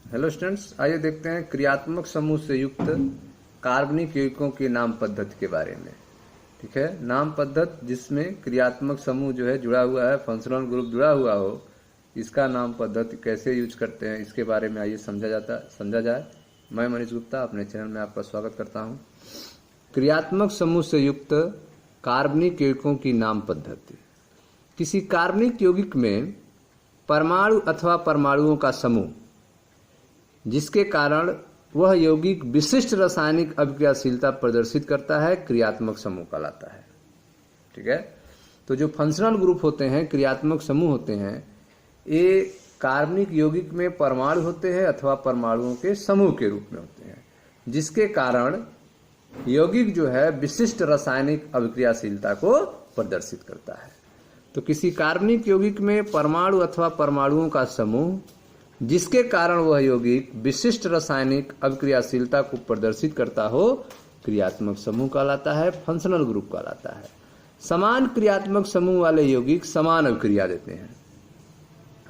Hello students, आइए देखते हैं क्रियात्मक समूह से युक्त कार्बनिक यौगिकों की नाम पद्धति के बारे में। ठीक है, नाम पद्धति जिसमें क्रियात्मक समूह जो है जुड़ा हुआ है, फंक्शनल ग्रुप जुड़ा हुआ हो, इसका नाम पद्धति कैसे यूज करते हैं इसके बारे में आइए समझा जाए। मैं मनीष गुप्ता अपने चैनल में आपका स्वागत करता हूँ। क्रियात्मक समूह से युक्त कार्बनिक यौगिकों की नाम पद्धति। किसी कार्बनिक यौगिक में परमाणु अथवा परमाणुओं का समूह जिसके कारण वह यौगिक विशिष्ट रासायनिक अभिक्रियाशीलता प्रदर्शित करता है, क्रियात्मक समूह कहलाता है। ठीक है, तो जो फंक्शनल ग्रुप होते हैं, क्रियात्मक समूह होते हैं, ये कार्बनिक यौगिक में परमाणु होते हैं अथवा परमाणुओं के समूह के रूप में होते हैं, जिसके कारण यौगिक जो है विशिष्ट रासायनिक अभिक्रियाशीलता को प्रदर्शित करता है। तो किसी कार्बनिक यौगिक में परमाणु अथवा परमाणुओं का समूह जिसके कारण वह यौगिक विशिष्ट रासायनिक अभिक्रियाशीलता को प्रदर्शित करता हो, क्रियात्मक समूह कहलाता है, फंक्शनल ग्रुप कहलाता है। समान क्रियात्मक समूह वाले यौगिक समान अभिक्रिया देते हैं।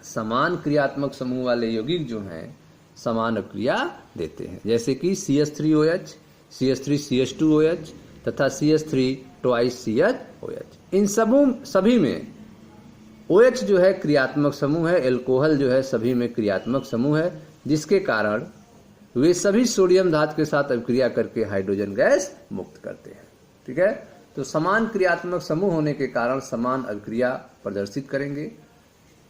समान क्रियात्मक समूह वाले यौगिक जो हैं समान अभिक्रिया देते हैं, जैसे कि CH3OH, CH3CH2OH तथा CH3 twice CHOH। इन सभी में OH जो है क्रियात्मक समूह है, एल्कोहल जो है सभी में क्रियात्मक समूह है, जिसके कारण वे सभी सोडियम धातु के साथ अभिक्रिया करके हाइड्रोजन गैस मुक्त करते हैं। ठीक है, तो समान क्रियात्मक समूह होने के कारण समान अभिक्रिया प्रदर्शित करेंगे।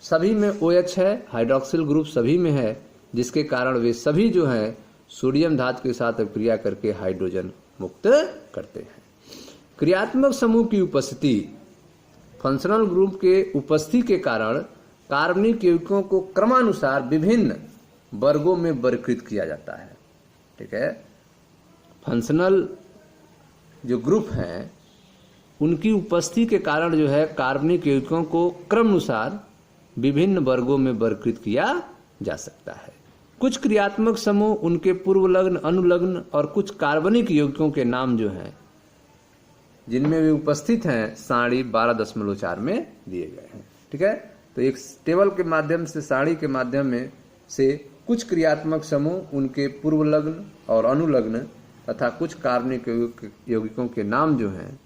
सभी में OH है, हाइड्रोक्सिल ग्रुप सभी में है, जिसके कारण वे सभी जो हैं सोडियम धातु के साथ अभिक्रिया करके हाइड्रोजन मुक्त करते हैं। क्रियात्मक समूह की उपस्थिति, फंक्शनल ग्रुप के उपस्थिति के कारण कार्बनिक यौगिकों को क्रमानुसार विभिन्न वर्गों में वर्गीकृत किया जाता है। ठीक है, फंक्शनल जो ग्रुप हैं उनकी उपस्थिति के कारण जो है कार्बनिक यौगिकों को क्रमानुसार विभिन्न वर्गों में वर्गीकृत किया जा सकता है। कुछ क्रियात्मक समूह उनके पूर्वलग्न, अनुलग्न और कुछ कार्बनिक यौगिकों के नाम जो हैं जिनमें वे उपस्थित हैं सारणी 12.4 में दिए गए हैं। ठीक है, तो एक टेबल के माध्यम से, सारणी के माध्यम में से कुछ क्रियात्मक समूह उनके पूर्वलग्न और अनुलग्न तथा कुछ कार्बनिक यौगिकों के नाम जो हैं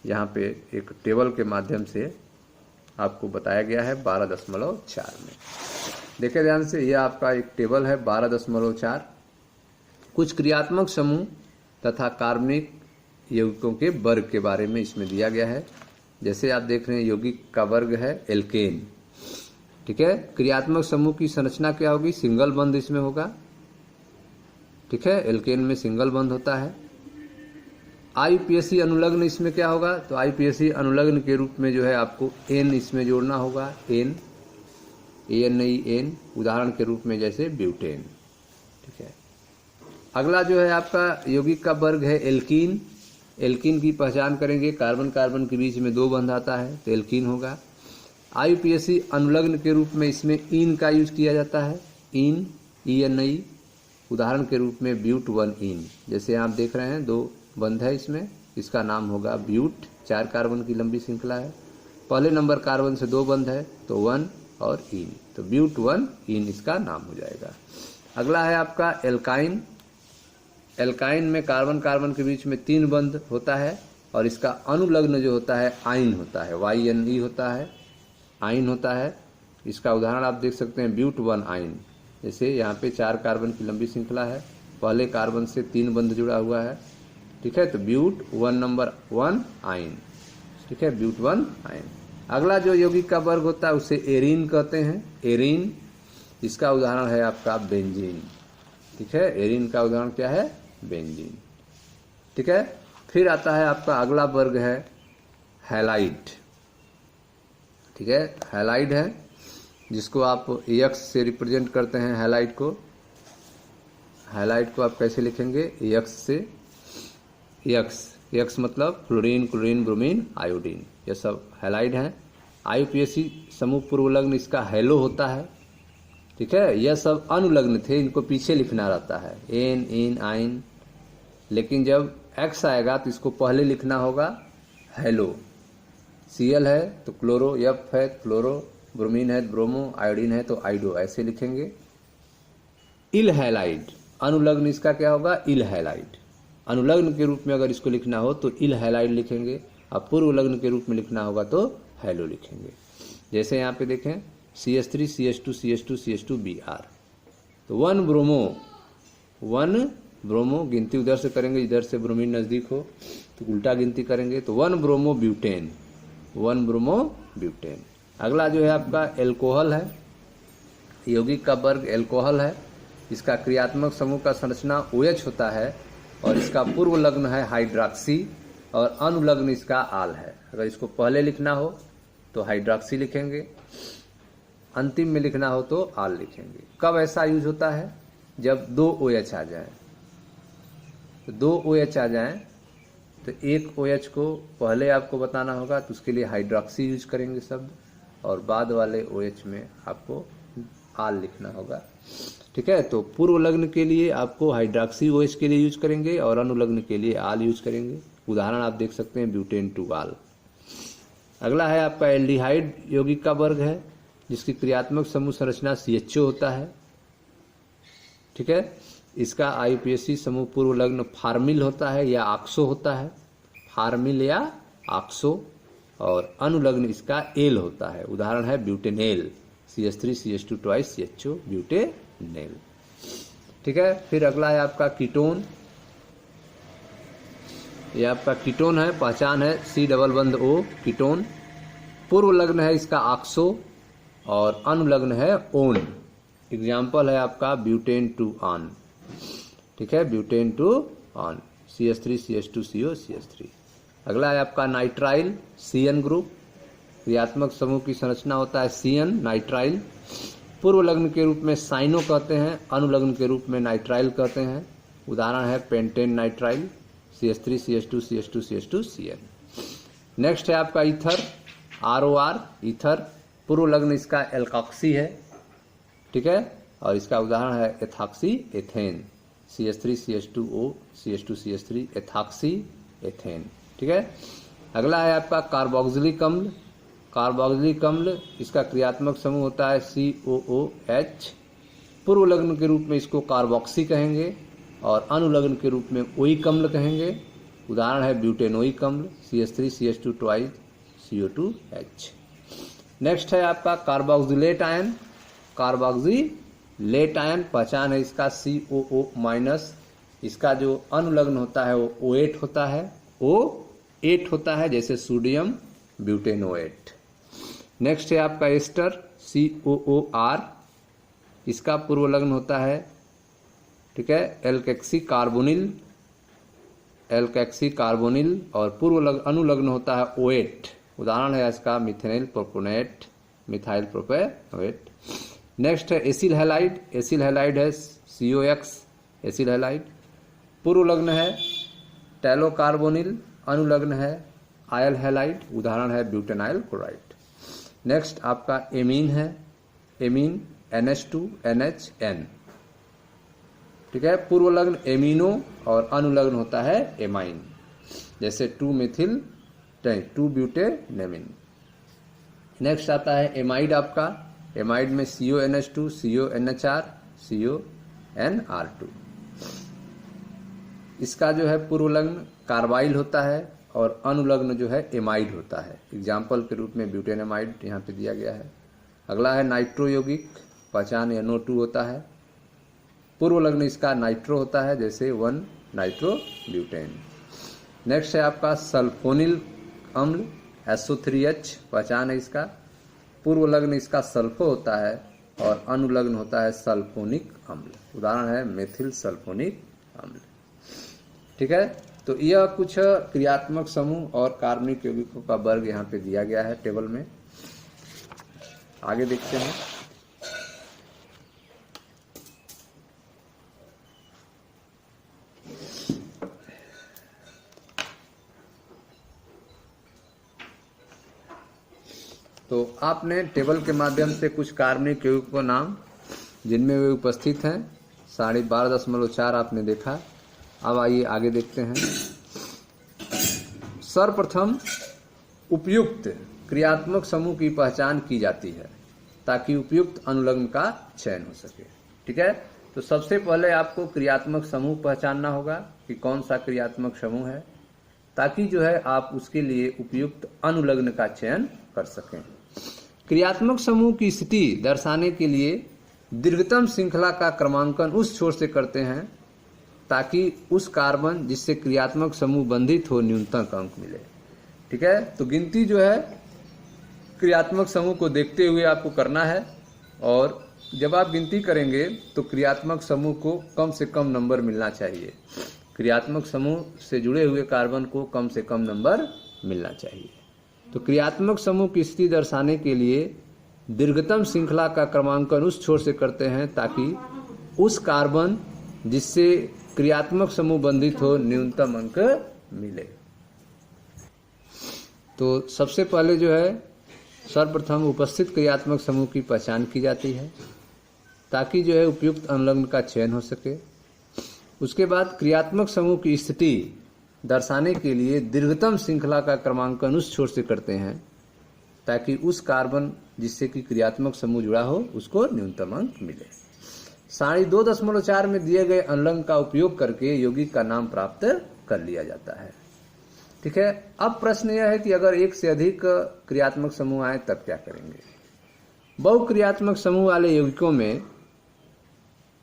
यहाँ पे एक टेबल के माध्यम से आपको बताया गया है 12.4 में। देखिए ध्यान से, यह आपका एक टेबल है 12.4। कुछ क्रियात्मक समूह तथा कार्बनिक यौगिकों के वर्ग के बारे में इसमें दिया गया है। जैसे आप देख रहे हैं यौगिक का वर्ग है एल्केन। ठीक है, क्रियात्मक समूह की संरचना क्या होगी, सिंगल बंध इसमें होगा। ठीक है, एल्केन में सिंगल बंध होता है। IUPAC अनुलग्न इसमें क्या होगा, तो IUPAC अनुलग्न के रूप में जो है आपको N इसमें जोड़ना होगा, N, ANI, उदाहरण के रूप में जैसे ब्यूटेन। ठीक है, अगला जो है आपका यौगिक का वर्ग है एल्कीन। एल्कीन की पहचान करेंगे, कार्बन कार्बन के बीच में 2 बंध आता है तो एल्कीन होगा। IUPAC अनुलग्न के रूप में इसमें इन का यूज किया जाता है, इन, ENI, उदाहरण के रूप में ब्यूट 1 इन। जैसे आप देख रहे हैं 2 बंध है इसमें, इसका नाम होगा ब्यूट। 4 कार्बन की लंबी श्रृंखला है, पहले नंबर कार्बन से 2 बंध है तो 1 और इन, तो ब्यूट 1 इन इसका नाम हो जाएगा। अगला है आपका एल्काइन। एल्काइन में कार्बन कार्बन के बीच में 3 बंध होता है और इसका अनुलग्न जो होता है आइन होता है, YNE होता है, आइन होता है। इसका उदाहरण आप देख सकते हैं ब्यूट 1 आइन। जैसे यहाँ पे 4 कार्बन की लंबी श्रृंखला है, पहले कार्बन से 3 बंध जुड़ा हुआ है। ठीक है, तो ब्यूट 1 नंबर 1 आइन। ठीक है, ब्यूट 1 आइन। अगला जो यौगिक का वर्ग होता है उसे एरीन कहते हैं, एरीन। इसका उदाहरण है आपका बेंजीन। ठीक है, एरीन का उदाहरण क्या है, बेंजीन। ठीक है, फिर आता है आपका अगला वर्ग है हैलाइड। ठीक है, हैलाइड है जिसको आप X से रिप्रेजेंट करते हैं। हैलाइड को आप कैसे लिखेंगे, X से, X मतलब फ्लोरीन, क्लोरीन, ब्रोमीन, आयोडीन, ये सब हैलाइड हैं। IUPAC समूह पूर्वलग्न इसका हैलो होता है। ठीक है, यह सब अनुलग्न थे, इनको पीछे लिखना रहता है, एन, इन, आइन, लेकिन जब X आएगा तो इसको पहले लिखना होगा हेलो। Cl है तो क्लोरो, F है क्लोरो, ब्रोमीन है ब्रोमो, आयोडीन है तो आइडो, ऐसे लिखेंगे। इल हैलाइड, अनुलग्न इसका क्या होगा, इल हैलाइड। अनुलग्न के रूप में अगर इसको लिखना हो तो इल हैलाइड लिखेंगे, और पूर्व लग्न के रूप में लिखना होगा तो हैलो लिखेंगे। जैसे यहाँ पे देखें CH3 CH2 CH2 CH2 Br, तो 1 ब्रोमो गिनती उधर से करेंगे, इधर से ब्रोमीन नज़दीक हो तो उल्टा गिनती करेंगे, तो 1 ब्रोमो ब्यूटेन, 1 ब्रोमो ब्यूटेन। अगला जो है आपका एल्कोहल है, यौगिक का वर्ग एल्कोहल है। इसका क्रियात्मक समूह का संरचना OH होता है और इसका पूर्व लग्न है हाइड्रॉक्सी और अनुलग्न इसका आल है। अगर इसको पहले लिखना हो तो हाइड्रॉक्सी लिखेंगे, अंतिम में लिखना हो तो आल लिखेंगे। कब ऐसा यूज होता है, जब 2 OH आ जाए, तो 2 OH आ जाएं तो एक OH को पहले आपको बताना होगा, तो उसके लिए हाइड्रॉक्सी यूज करेंगे शब्द, और बाद वाले OH में आपको आल लिखना होगा। ठीक है, तो पूर्व लग्न के लिए आपको हाइड्रॉक्सी OH के लिए यूज करेंगे और अनुलग्न के लिए आल यूज करेंगे। उदाहरण आप देख सकते हैं ब्यूटेन 2 आल। अगला है आपका एल्डिहाइड यौगिक का वर्ग है, जिसकी क्रियात्मक समूह संरचना CHO होता है। ठीक है, इसका IUPAC समूह पूर्व लग्न फार्मिल होता है या ऑक्सो होता है, फार्मिल या ऑक्सो, और अनुलग्न इसका एल होता है। उदाहरण है ब्यूटेनेल, CH3 CH2 ट्वाइस CHO, ब्यूटेनेल। ठीक है, फिर अगला है आपका कीटोन। यह आपका कीटोन है, पहचान है C+O कीटोन। पूर्व लग्न है इसका ऑक्सो और अनुलग्न है ओन। एग्जाम्पल है आपका ब्यूटेन 2 ऑन। ठीक है, butane 2 on, CH3 CH2 CO CH3। अगला है आपका नाइट्राइल, CN ग्रुप। क्रियात्मक समूह की संरचना होता है CN नाइट्राइल। पूर्व लग्न के रूप में साइनो कहते हैं, अनुलग्न के रूप में नाइट्राइल कहते हैं। उदाहरण है pentane nitrile, CH3 CH2 CH2 CH2 CN। Next है आपका ईथर, ROR ईथर। पूर्व लग्न इसका एल्कॉक्सी है। ठीक है, और इसका उदाहरण है ethoxy ethane, CH3 CH2O CH2 CH3 ethoxy ethane. ठीक है, अगला है आपका कार्बोक्सिलिक अम्ल। कार्बोक्सिलिक अम्ल, इसका क्रियात्मक समूह होता है COOH। पूर्व लग्न के रूप में इसको कार्बोक्सी कहेंगे और अनुलग्न के रूप में ओइक अम्ल कहेंगे। उदाहरण है ब्यूटेनोइक अम्ल, CH3 CH2 twice CO2H। Next है आपका कार्बोक्सिलेट आयन। कार्बोक्सिलेट आयन, पहचान है इसका COO-। इसका जो अनुलग्न होता है वो O8 होता है, O8 होता है, जैसे सोडियम ब्यूटेनोएट। नेक्स्ट है आपका एस्टर, COOR। इसका पूर्व लग्न होता है, ठीक है, एल्केक्सी कार्बोनिल, एल्केक्सी कार्बोनिल, और पूर्व अनुलग्न होता है O8। उदाहरण है इसका मिथेनिल प्रोपोनेट, मिथाइल प्रोपेनोएट। नेक्स्ट है एसिल हैलाइड। एसिल हैलाइड है COX एसिल हैलाइड। पूर्व लग्न है टैलो कार्बोनिल, अनुलग्न है आयल हैलाइड। उदाहरण है ब्यूटेनाइल क्लोराइड। नेक्स्ट आपका एमीन है, एमीन NH2NHN। ठीक है, पूर्व लग्न एमिनो और अनुलग्न होता है एमाइन, जैसे 2 ब्यूटेनेमिन। नेक्स्ट आता है एमाइड आपका। एमाइड में CONH2 CONHR CONR2। इसका जो है पूर्व लग्न कार्बाइल होता है और अनुलग्न जो है एमाइड होता है। एग्जाम्पल के रूप में ब्यूटेनेमाइड यहाँ पे दिया गया है। अगला है नाइट्रो यौगिक, पहचान NO2 होता है। पूर्व लग्न इसका नाइट्रो होता है, जैसे 1 नाइट्रो ब्यूटेन। नेक्स्ट है आपका सल्फोनिल अम्ल, SO3H, पहचान है इसका। पूर्व लग्न इसका सल्फो होता है और अनुलग्न होता है सल्फोनिक अम्ल। उदाहरण है मेथिल सल्फोनिक अम्ल। ठीक है, तो यह कुछ क्रियात्मक समूह और कार्बनिक यौगिकों का वर्ग यहाँ पे दिया गया है टेबल में। आगे देखते हैं। तो आपने टेबल के माध्यम से कुछ कार्बनिक यौगिकों का नाम जिनमें वे उपस्थित हैं 12.4 आपने देखा। अब आइए आगे देखते हैं। सर्वप्रथम उपयुक्त क्रियात्मक समूह की पहचान की जाती है ताकि उपयुक्त अनुलग्न का चयन हो सके। ठीक है, तो सबसे पहले आपको क्रियात्मक समूह पहचानना होगा कि कौन सा क्रियात्मक समूह है, ताकि जो है आप उसके लिए उपयुक्त अनुलग्न का चयन कर सकें। क्रियात्मक समूह की स्थिति दर्शाने के लिए दीर्घतम श्रृंखला का क्रमांकन उस छोर से करते हैं ताकि उस कार्बन जिससे क्रियात्मक समूह बंधित हो न्यूनतम अंक मिले। ठीक है, तो गिनती जो है क्रियात्मक समूह को देखते हुए आपको करना है, और जब आप गिनती करेंगे तो क्रियात्मक समूह को कम से कम नंबर मिलना चाहिए। क्रियात्मक समूह से जुड़े हुए कार्बन को कम से कम नंबर मिलना चाहिए। तो क्रियात्मक समूह की स्थिति दर्शाने के लिए दीर्घतम श्रृंखला का क्रमांकन उस छोर से करते हैं ताकि उस कार्बन जिससे क्रियात्मक समूह बंधित हो न्यूनतम अंक मिले। तो सबसे पहले जो है सर्वप्रथम उपस्थित क्रियात्मक समूह की पहचान की जाती है ताकि जो है उपयुक्त अनुलग्न का चयन हो सके। उसके बाद क्रियात्मक समूह की स्थिति दर्शाने के लिए दीर्घतम श्रृंखला का क्रमांकन उस छोर से करते हैं ताकि उस कार्बन जिससे कि क्रियात्मक समूह जुड़ा हो उसको न्यूनतम अंक मिले। 2.4 में दिए गए अनुलग्न का उपयोग करके यौगिक का नाम प्राप्त कर लिया जाता है। ठीक है, अब प्रश्न यह है कि अगर एक से अधिक क्रियात्मक समूह आए तब क्या करेंगे। बहुक्रियात्मक समूह वाले यौगिकों में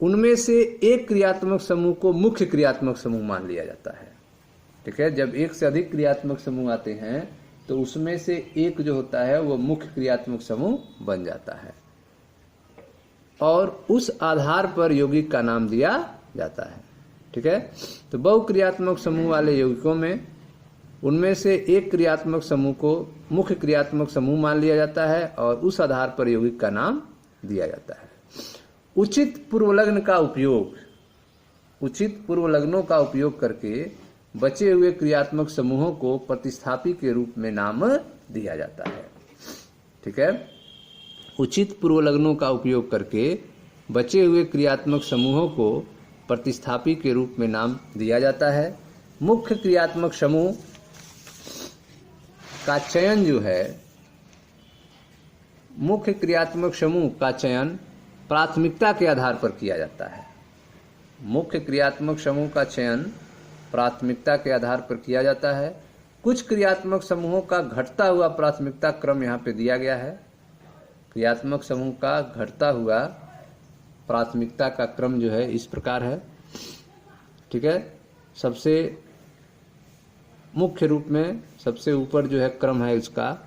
उनमें से एक क्रियात्मक समूह को मुख्य क्रियात्मक समूह मान लिया जाता है। ठीक है, जब एक से अधिक क्रियात्मक समूह आते हैं तो उसमें से एक जो होता है वो मुख्य क्रियात्मक समूह बन जाता है और उस आधार पर यौगिक का नाम दिया जाता है। ठीक है, तो बहुक्रियात्मक समूह वाले यौगिकों में उनमें से एक क्रियात्मक समूह को मुख्य क्रियात्मक समूह मान लिया जाता है और उस आधार पर यौगिक का नाम दिया जाता है। उचित पूर्वलग्न का उपयोग करके बचे हुए क्रियात्मक समूहों को प्रतिस्थापी के रूप में नाम दिया जाता है। ठीक है, उचित पूर्वलग्नों का उपयोग करके बचे हुए क्रियात्मक समूहों को प्रतिस्थापी के रूप में नाम दिया जाता है। मुख्य क्रियात्मक समूह का चयन जो है, मुख्य क्रियात्मक समूह का चयन प्राथमिकता के आधार पर किया जाता है। मुख्य क्रियात्मक समूह का चयन प्राथमिकता के आधार पर किया जाता है। कुछ क्रियात्मक समूहों का घटता हुआ प्राथमिकता क्रम यहाँ पे दिया गया है। क्रियात्मक समूह का घटता हुआ प्राथमिकता का क्रम जो है इस प्रकार है। ठीक है, सबसे मुख्य रूप में सबसे ऊपर जो है क्रम है उसका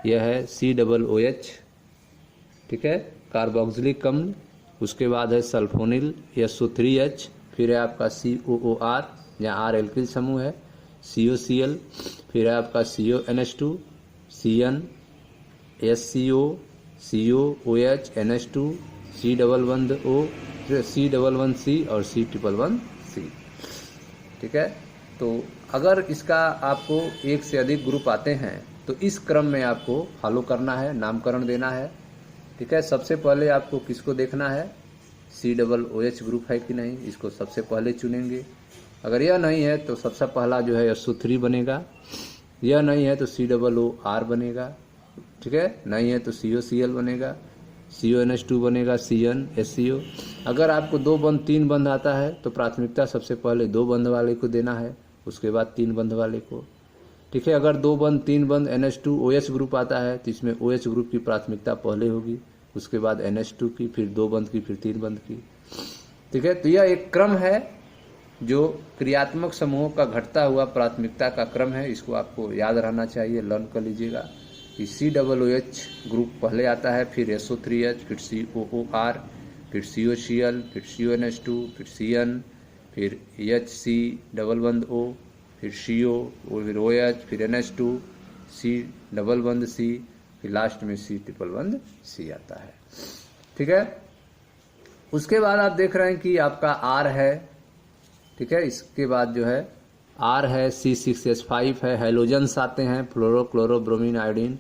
यह है COOH। ठीक है, कार्बोक्सिलिक अम्ल, उसके बाद है सल्फोनिल SO3H, फिर है आपका COOR जहाँ R एल्किल समूह है, COCl, फिर है आपका CONH2, CN, SCO, COOH, NH2, C11O, C11C और C11C। ठीक है, तो अगर इसका आपको एक से अधिक ग्रुप आते हैं तो इस क्रम में आपको फॉलो करना है, नामकरण देना है। ठीक है, सबसे पहले आपको किसको देखना है, COOH ग्रुप है कि नहीं, इसको सबसे पहले चुनेंगे। अगर यह नहीं है तो सबसे पहला जो है SO3 बनेगा, यह नहीं है तो COOR बनेगा। ठीक है, नहीं है तो COCl बनेगा, CONH2 बनेगा, CN, SCO। अगर आपको 2 बंध 3 बंध आता है तो प्राथमिकता सबसे पहले 2 बंध वाले को देना है, उसके बाद 3 बंध वाले को। ठीक है, अगर 2 बंध 3 बंध NH2OH ग्रुप आता है तो इसमें OH ग्रुप की प्राथमिकता पहले होगी, उसके बाद NH2 की, फिर 2 बंध की, फिर 3 बंध की। ठीक है, तो यह एक क्रम है जो क्रियात्मक समूहों का घटता हुआ प्राथमिकता का क्रम है। इसको आपको याद रहना चाहिए, लर्न कर लीजिएगा कि COOH ग्रुप पहले आता है, फिर SO3H, फिर COOR, फिर COCl, फिर CONH2, फिर CN, फिर HC11O, फिर CO, फिर OH, फिर NH2, C11C, फिर लास्ट में C11C आता है। ठीक है, उसके बाद आप देख रहे हैं कि आपका R है। ठीक है, इसके बाद जो है R है, C6H5 है, हैलोजन्स आते हैं, फ्लोरो, क्लोरो, ब्रोमीन, आयोडीन,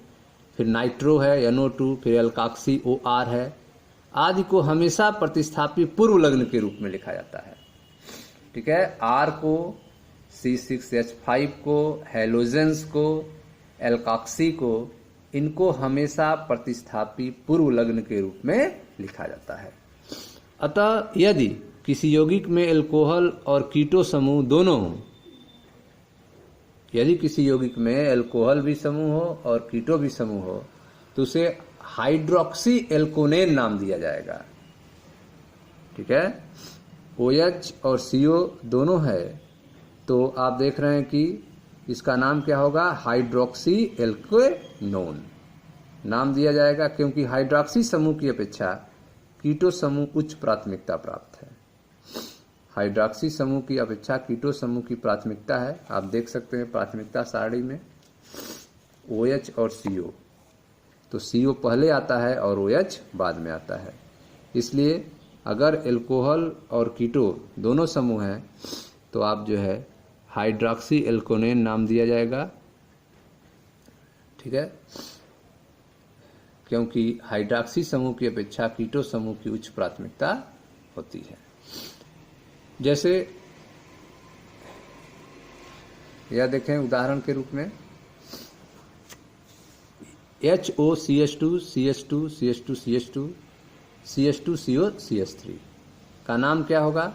फिर नाइट्रो है, NO2, फिर एल्काक्सी OR है। आदि को हमेशा प्रतिस्थापी पूर्व लग्न के रूप में लिखा जाता है। ठीक है, R को, C6H5 को, हैलोजेंस को, एल्काक्सी को, इनको हमेशा प्रतिस्थापी पूर्व लग्न के रूप में लिखा जाता है। अतः यदि किसी यौगिक में एल्कोहल और कीटो समूह दोनों हों, यदि किसी यौगिक में एल्कोहल भी समूह हो और कीटो भी समूह हो तो उसे हाइड्रोक्सी एल्कोनेन नाम दिया जाएगा। ठीक है, OH और CO दोनों है तो आप देख रहे हैं कि इसका नाम क्या होगा, हाइड्रोक्सी एल्केनोन नाम दिया जाएगा, क्योंकि हाइड्रोक्सी समूह की अपेक्षा कीटो समूह उच्च प्राथमिकता प्राप्त है। हाइड्रोक्सी समूह की अपेक्षा कीटो समूह की प्राथमिकता है। आप देख सकते हैं प्राथमिकता सारणी में OH और CO, तो CO पहले आता है और OH बाद में आता है। इसलिए अगर एल्कोहल और कीटो दोनों समूह हैं तो आप जो है हाइड्रोक्सी एल्कोनेन नाम दिया जाएगा। ठीक है, क्योंकि हाइड्रोक्सी समूह की अपेक्षा कीटो समूह की उच्च प्राथमिकता होती है। जैसे यह देखें उदाहरण के रूप में HOCH2 CH2 CH2 CH2 CH2CO CH3 का नाम क्या होगा।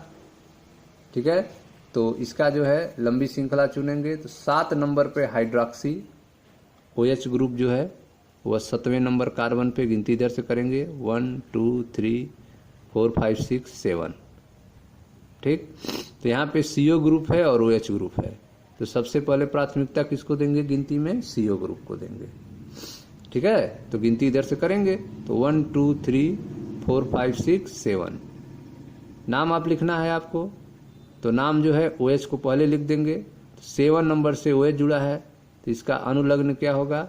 ठीक है, तो इसका जो है लंबी श्रृंखला चुनेंगे तो 7 नंबर पे हाइड्रोक्सी OH ग्रुप जो है वह 7वें नंबर कार्बन पे गिनती इधर से करेंगे 1 2 3 4 5 6 7। ठीक, तो यहाँ पे CO ग्रुप है और OH ग्रुप है तो सबसे पहले प्राथमिकता किसको देंगे, गिनती में CO ग्रुप को देंगे। ठीक है, तो गिनती इधर से करेंगे तो 1 2 3 4 5 6 7। नाम आप लिखना है आपको, तो नाम जो है OH को पहले लिख देंगे। तो 7 नंबर से OH जुड़ा है तो इसका अनुलग्न क्या होगा,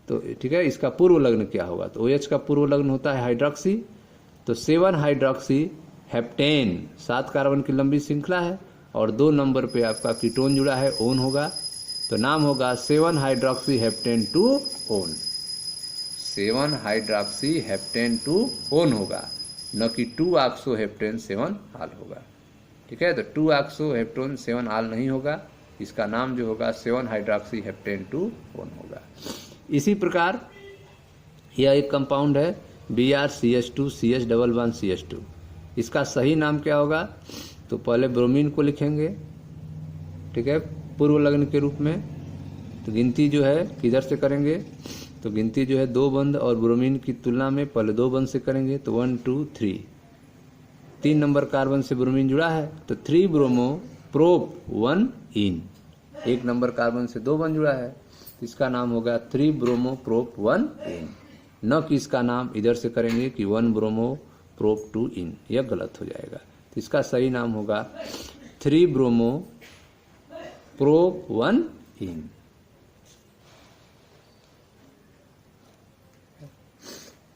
तो ठीक है इसका पूर्व लग्न क्या होगा, तो OH का पूर्व लग्न होता है हाइड्रोक्सी, तो 7 हाइड्रोक्सी हेप्टेन 7 कार्बन की लंबी श्रृंखला है और 2 नंबर पे आपका कीटोन जुड़ा है ओन होगा, तो नाम होगा 7 hydroxy heptane 2 own. 7 hydroxy heptane 2 own होगा, न कि 2 ऑक्सो हेप्टेन 7 आल होगा। ठीक है, तो 2 ऑक्सो हेप्टेन 7 आल नहीं होगा, इसका नाम जो होगा 7 हाइड्रोक्सी हेप्टेन 2 ओन होगा। इसी प्रकार यह एक कंपाउंड है BrCH2 CH double bond CH2, इसका सही नाम क्या होगा, तो पहले ब्रोमीन को लिखेंगे। ठीक है, पूर्व लग्न के रूप में, तो गिनती जो है किधर से करेंगे, तो गिनती जो है 2 बंद और ब्रोमीन की तुलना में पहले 2 बंद से करेंगे तो 1 2 3। 3 नंबर कार्बन से ब्रोमीन जुड़ा है तो 3 ब्रोमो प्रोप 1 इन। 1 नंबर कार्बन से 2 बंद जुड़ा है तो इसका नाम होगा 3 ब्रोमो प्रोप 1 इन, न कि इसका नाम इधर से करेंगे कि 1 ब्रोमो प्रोप 2 इन, यह गलत हो जाएगा। तो इसका सही नाम होगा 3 ब्रोमो प्रोप 1 इन।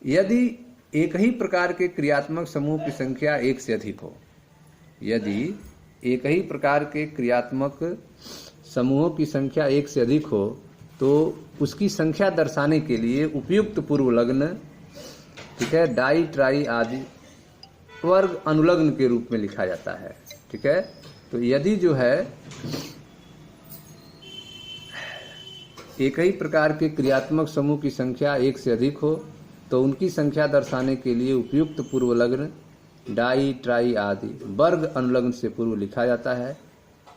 यदि एक ही प्रकार के क्रियात्मक समूह की संख्या 1 से अधिक हो, यदि एक ही प्रकार के क्रियात्मक समूहों की संख्या 1 से अधिक हो तो उसकी संख्या दर्शाने के लिए उपयुक्त पूर्व लग्न, ठीक है, डाई ट्राई आदि वर्ग अनुलग्न के रूप में लिखा जाता है। ठीक है, तो यदि जो है एक ही प्रकार के क्रियात्मक समूह की संख्या 1 से अधिक हो तो उनकी संख्या दर्शाने के लिए उपयुक्त पूर्व लग्न डाई ट्राई आदि वर्ग अनुलग्न से पूर्व लिखा जाता है।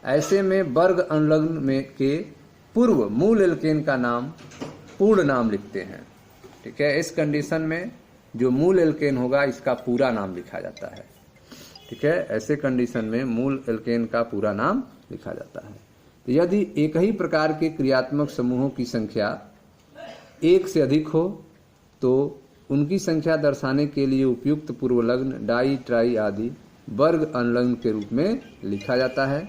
ऐसे में वर्ग अनुलग्न में के पूर्व मूल एल्केन का नाम पूर्ण नाम लिखते हैं। ठीक है, इस कंडीशन में जो मूल एल्केन होगा इसका पूरा नाम लिखा जाता है। ठीक है, ऐसे कंडीशन में मूल एल्केन का पूरा नाम लिखा जाता है। तो यदि एक ही प्रकार के क्रियात्मक समूहों की संख्या 1 से अधिक हो तो उनकी संख्या दर्शाने के लिए उपयुक्त पूर्व लग्न डाई ट्राई आदि वर्ग अनुलग्न के रूप में लिखा जाता है।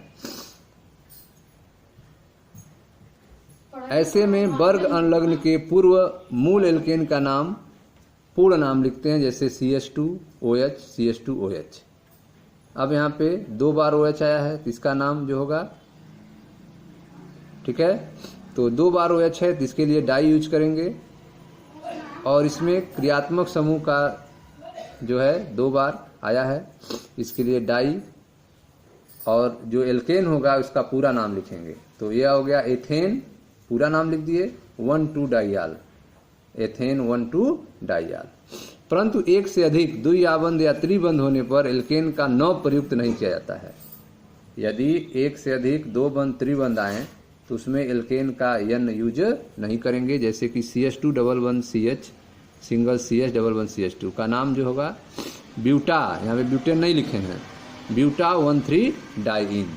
ऐसे में वर्ग अनुलग्न के पूर्व मूल एल्केन का नाम पूर्ण नाम लिखते हैं, जैसे CH2OH CH2OH। अब यहाँ पे 2 बार OH आया है तो इसका नाम जो होगा, ठीक है, तो 2 बार OH है तो इसके लिए डाई यूज करेंगे और इसमें क्रियात्मक समूह का जो है 2 बार आया है, इसके लिए डाई, और जो एल्केन होगा उसका पूरा नाम लिखेंगे। तो यह हो गया एथेन, पूरा नाम लिख दिए 1,2 डाइयाल, एथेन 1,2 डाइयाल। परंतु एक से अधिक द्विआबंध या त्रिबंध होने पर एल्केन का न प्रयुक्त नहीं किया जाता है। यदि एक से अधिक दो बंध त्रिबंध आए तो उसमें एल्केन का n यूज नहीं करेंगे। जैसे कि CH2 डबल बंध CH सिंगल CH डबल बंध CH2 का नाम जो होगा ब्यूटा, यहाँ पे ब्यूटेन नहीं लिखे हैं, ब्यूटा 1,3 डाइइन,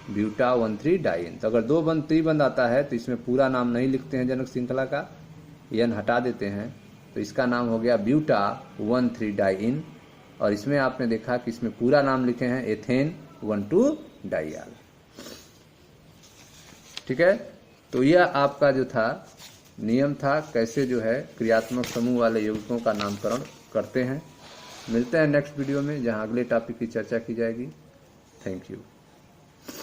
ब्यूटा 1,3 डाइइन। तो अगर दो बंध त्रिबंध आता है तो इसमें पूरा नाम नहीं लिखते हैं जनक श्रृंखला का, n हटा देते हैं, तो इसका नाम हो गया ब्यूटा 1,3 डाइइन। और इसमें आपने देखा कि इसमें पूरा नाम लिखे हैं एथेन 1,2 डाइयाल। ठीक है, तो यह आपका जो था नियम था कैसे जो है क्रियात्मक समूह वाले यौगिकों का नामकरण करते हैं। मिलते हैं नेक्स्ट वीडियो में जहां अगले टॉपिक की चर्चा की जाएगी। Thank you.